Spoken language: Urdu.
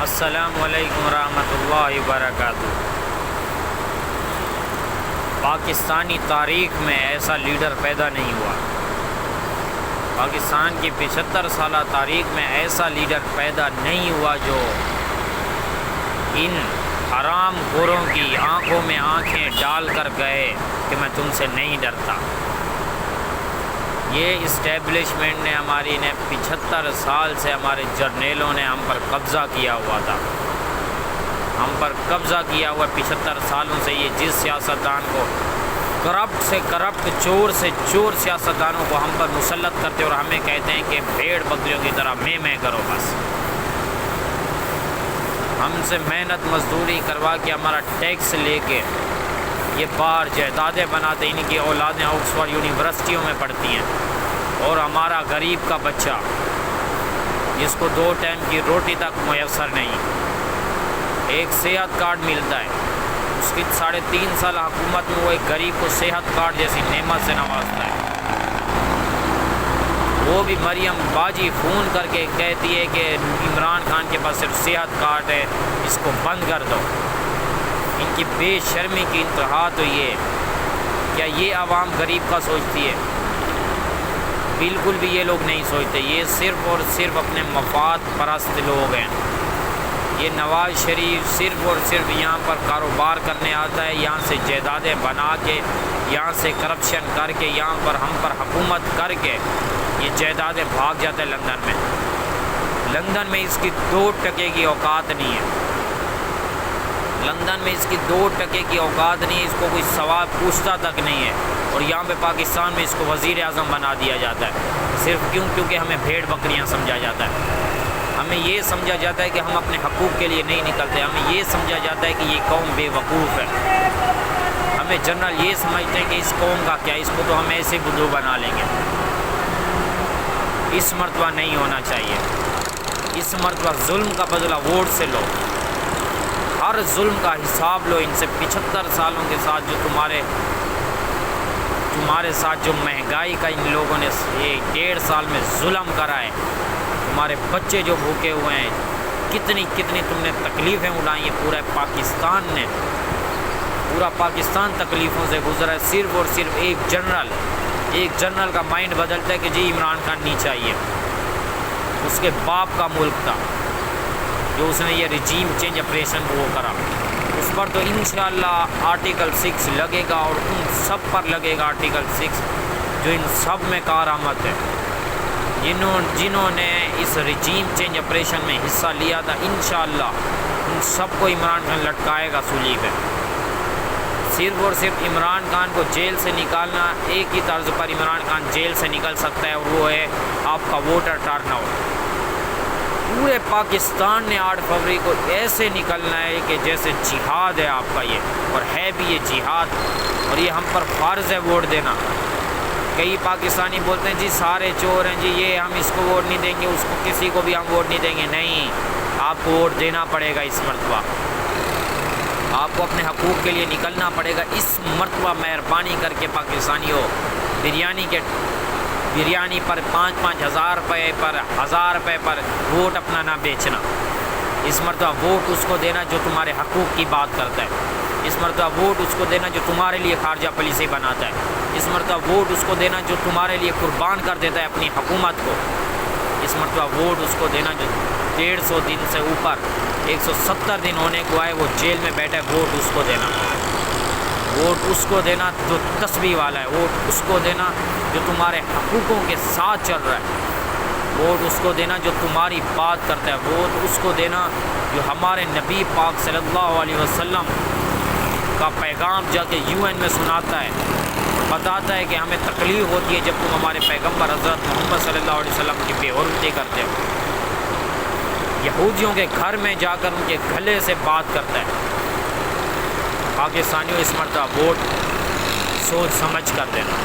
السلام علیکم ورحمۃ اللہ وبرکاتہ۔ پاکستانی تاریخ میں ایسا لیڈر پیدا نہیں ہوا۔ پاکستان کی 75 سالہ تاریخ میں ایسا لیڈر پیدا نہیں ہوا جو ان حرام خوروں کی آنکھوں میں آنکھیں ڈال کر گئے کہ میں تم سے نہیں ڈرتا۔ یہ اسٹیبلشمنٹ نے 75 سال سے ہمارے جرنیلوں نے ہم پر قبضہ کیا ہوا تھا۔ ہم پر قبضہ کیا ہوا 75 سالوں سے یہ جس سیاستدان کو کرپٹ سے کرپٹ، چور سے چور سیاستدانوں کو ہم پر مسلط کرتے اور ہمیں کہتے ہیں کہ بھیڑ بکریوں کی طرح میں کرو بس۔ ہم سے محنت مزدوری کروا کے ہمارا ٹیکس لے کے یہ باہر جائیدادیں بناتے، ان کی اولادیں آکسفورڈ یونیورسٹیوں میں پڑھتی ہیں، اور ہمارا غریب کا بچہ جس کو 2 ٹائم کی روٹی تک میسر نہیں، ایک صحت کارڈ ملتا ہے، اس کی 3.5 سال حکومت میں وہ ایک غریب کو صحت کارڈ جیسی نعمت سے نوازتا ہے۔ وہ بھی مریم باجی فون کر کے کہتی ہے کہ عمران خان کے پاس صرف صحت کارڈ ہے، اس کو بند کر دو۔ ان کی بے شرمی کی انتہا تو یہ، کیا یہ عوام غریب کا سوچتی ہے؟ بالکل بھی یہ لوگ نہیں سوچتے۔ یہ صرف اور صرف اپنے مفاد پرست لوگ ہیں۔ یہ نواز شریف صرف اور صرف یہاں پر کاروبار کرنے آتا ہے، یہاں سے جائیدادیں بنا کے، یہاں سے کرپشن کر کے، یہاں پر ہم پر حکومت کر کے یہ جائیدادیں بھاگ جاتے ہیں لندن میں۔ لندن میں اس کی 2 ٹکے کی اوقات نہیں ہے۔ لندن میں اس کی 2 ٹکے کی اوقات نہیں ہے، اس کو کوئی سوال پوچھتا تک نہیں ہے، اور یہاں پہ پاکستان میں اس کو وزیر اعظم بنا دیا جاتا ہے۔ صرف کیونکہ ہمیں بھیڑ بکریاں سمجھا جاتا ہے۔ ہمیں یہ سمجھا جاتا ہے کہ ہم اپنے حقوق کے لیے نہیں نکلتے۔ ہمیں یہ سمجھا جاتا ہے کہ یہ قوم بے وقوف ہے۔ ہمیں جنرل یہ سمجھتے ہیں کہ اس قوم کا کیا، اس کو تو ہم ایسے بدو بنا لیں گے۔ اس مرتبہ نہیں ہونا چاہیے۔ اس مرتبہ ظلم کا بدلہ ووٹ سے لو، ہر ظلم کا حساب لو۔ ان سے 75 سالوں کے ساتھ جو تمہارے ساتھ جو مہنگائی کا ان لوگوں نے یہ 1.5 سال میں ظلم کرا ہے، تمہارے بچے جو بھوکے ہوئے ہیں، کتنی تم نے تکلیفیں اٹھائی ہیں۔ پورا پاکستان تکلیفوں سے گزرا ہے۔ صرف اور صرف ایک جنرل کا مائنڈ بدلتا ہے کہ جی عمران خان نہیں چاہیے۔ اس کے باپ کا ملک تھا جو اس نے یہ رجیم چینج آپریشن وہ کرا، اس پر تو انشاءاللہ آرٹیکل 6 لگے گا، اور ان سب پر لگے گا آرٹیکل 6 جو ان سب میں کارآمد ہے، جنہوں نے اس رجیم چینج آپریشن میں حصہ لیا تھا۔ انشاءاللہ ان سب کو عمران خان لٹکائے گا سولی پہ۔ صرف اور صرف عمران خان کو جیل سے نکالنا، ایک ہی طرز پر عمران خان جیل سے نکل سکتا ہے، اور وہ ہے آپ کا ووٹر ٹرن آؤٹ۔ پورے پاکستان نے 8 فروری کو ایسے نکلنا ہے کہ جیسے جہاد ہے آپ کا یہ، اور ہے بھی یہ جہاد، اور یہ ہم پر فرض ہے ووٹ دینا۔ کئی پاکستانی بولتے ہیں جی سارے چور ہیں، جی یہ ہم اس کو ووٹ نہیں دیں گے، اس کو کسی کو بھی ہم ووٹ نہیں دیں گے۔ نہیں، آپ کو ووٹ دینا پڑے گا اس مرتبہ۔ آپ کو اپنے حقوق کے لیے نکلنا پڑے گا اس مرتبہ۔ مہربانی کر کے پاکستانیوں، بریانی پر 5-5 ہزار روپے پر 1000 روپے پر ووٹ اپنا نہ بیچنا۔ اس مرتبہ ووٹ اس کو دینا جو تمہارے حقوق کی بات کرتا ہے۔ اس مرتبہ ووٹ اس کو دینا جو تمہارے لیے خارجہ پالیسی بناتا ہے۔ اس مرتبہ ووٹ اس کو دینا جو تمہارے لیے قربان کر دیتا ہے اپنی حکومت کو۔ اس مرتبہ ووٹ اس کو دینا جو 150 دن سے اوپر 170 دن ہونے کو آئے، وہ جیل میں بیٹھا ہے۔ ووٹ اس کو دینا، ووٹ اس کو دینا جو تسبیح والا ہے، ووٹ اس کو دینا جو تمہارے حقوقوں کے ساتھ چل رہا ہے، ووٹ اس کو دینا جو تمہاری بات کرتا ہے، ووٹ اس کو دینا جو ہمارے نبی پاک صلی اللہ علیہ وسلم کا پیغام جا کے UN میں سناتا ہے، بتاتا ہے کہ ہمیں تکلیف ہوتی ہے جب تم ہمارے پیغمبر حضرت محمد صلی اللہ علیہ وسلم کی بے حرمتی کرتے ہو۔ یہودیوں کے گھر میں جا کر ان کے گلے سے بات کرتا ہے۔ پاکستانیوں، اس مرتبہ ووٹ سوچ سمجھ کر دینا۔